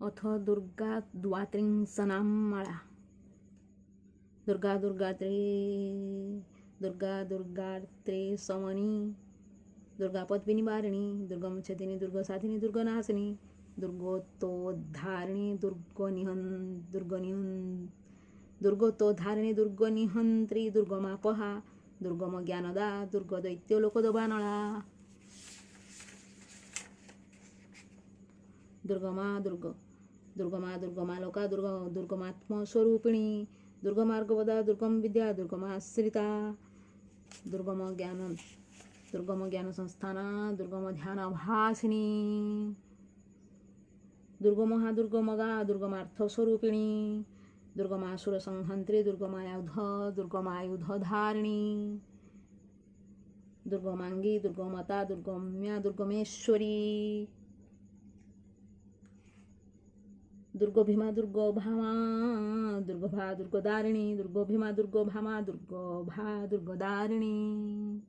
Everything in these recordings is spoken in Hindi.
अथ दुर्गा द्वात्रिंशनां माळा। दुर्गा दुर्गात्रे समनी, दुर्गा पद्मिनी वारिणी, दुर्गमच्छदिनी, दुर्गसाधिनी, दुर्गनाशिनी, दुर्गोत्तोद्धारिणी, दुर्गोत्तोद्धारिणी, दुर्गनिहंत्री, दुर्गमापहा, दुर्गम ज्ञानदा, दुर्गदैत्य लोकदबानळा। दुर्गमालोका, दुर्गमात्मस्वरूपिणी, दुर्गमार्गवदा, दुर्गम विद्या, दुर्गमाश्रिता, दुर्गम ज्ञान संस्थाना, दुर्गम ध्यानभासिनी, दुर्गमगा, दुर्गमार्थस्वरूपिणी, दुर्गमासुर संहंत्री, दुर्गमायुधधारिणी, दुर्गमांगी, दुर्गमता, दुर्गम्या, दुर्गमेश्वरी, दुर्गभीमा, दुर्गभामा, दुर्गभा, दुर्गदारिणी, दुर्गभीमा, दुर्गभामा, दुर्गभा, दुर्गदारिणी।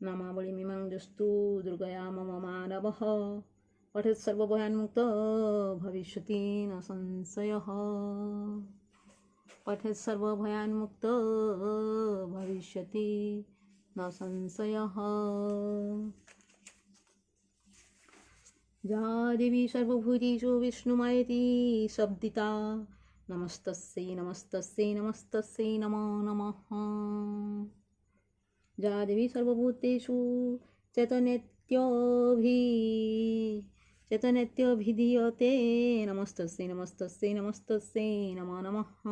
नामावळी मीमांजस्तु दुर्गया मम मानवः, पठेत् सर्वभयान्मुक्त भविष्यति न संशयः, पठेत् सर्वभयान्मुक्त भविष्यति न संशयः। या देवी सर्वभूतेषु विष्णुमायेति शब्दिता, नमस्तस्यै नमस्तस्यै नमस्तस्यै नमो नमः। या देवी सर्वभूतेषु चैतन्यत्यभिधीयते, नमस्तस्यै नमस्तस्यै नमस्तस्यै नमो नमः।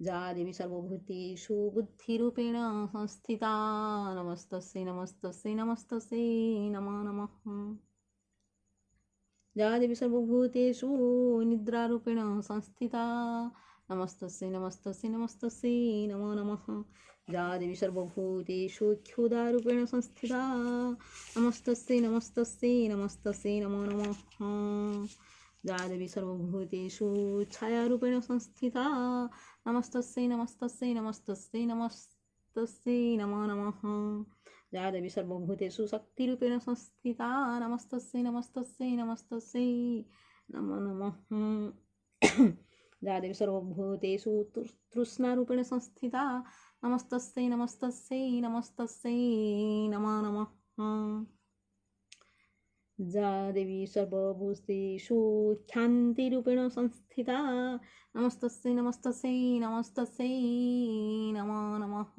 या देवी सर्वभूतेषु बुद्धिरूपेण संस्थिता, नमस्तस्यै नमस्तस्यै नमस्तस्यै नमो नमः। या देवी सर्वभूतेषु निद्रारूपेण संस्थिता, नमस्तस्यै नमस्तस्यै नमस्तस्यै नमो नमः। या देवी सर्वभूतेषु क्षुधारूपेण संस्थिता, नमस्तस्यै नमस्तस्यै नमस्तस्यै नमो नमः। या देवी सर्वभूतेषु छायारूपेण संस्थिता, नमस्तस्यै नमस्तस्यै नमस्तस्यै नमस्तस्यै नमो नमः। या देवी सर्वभूतेषु शक्तिरूपेण संस्थिता, नमस्तस्यै नमस्तस्यै नमस्तस्यै नमो नमः। या देवी सर्वभूतेषु तृष्णारूपेण संस्थिता, नमस्तस्यै नमस्तस्यै नमस्तस्यै नमो नमः। या देवी सर्वभूतेषु ख्यान्तिरूपेण संस्थिता, नमस्तस्यै नमस्तस्यै नमस्तस्यै नमो नमः।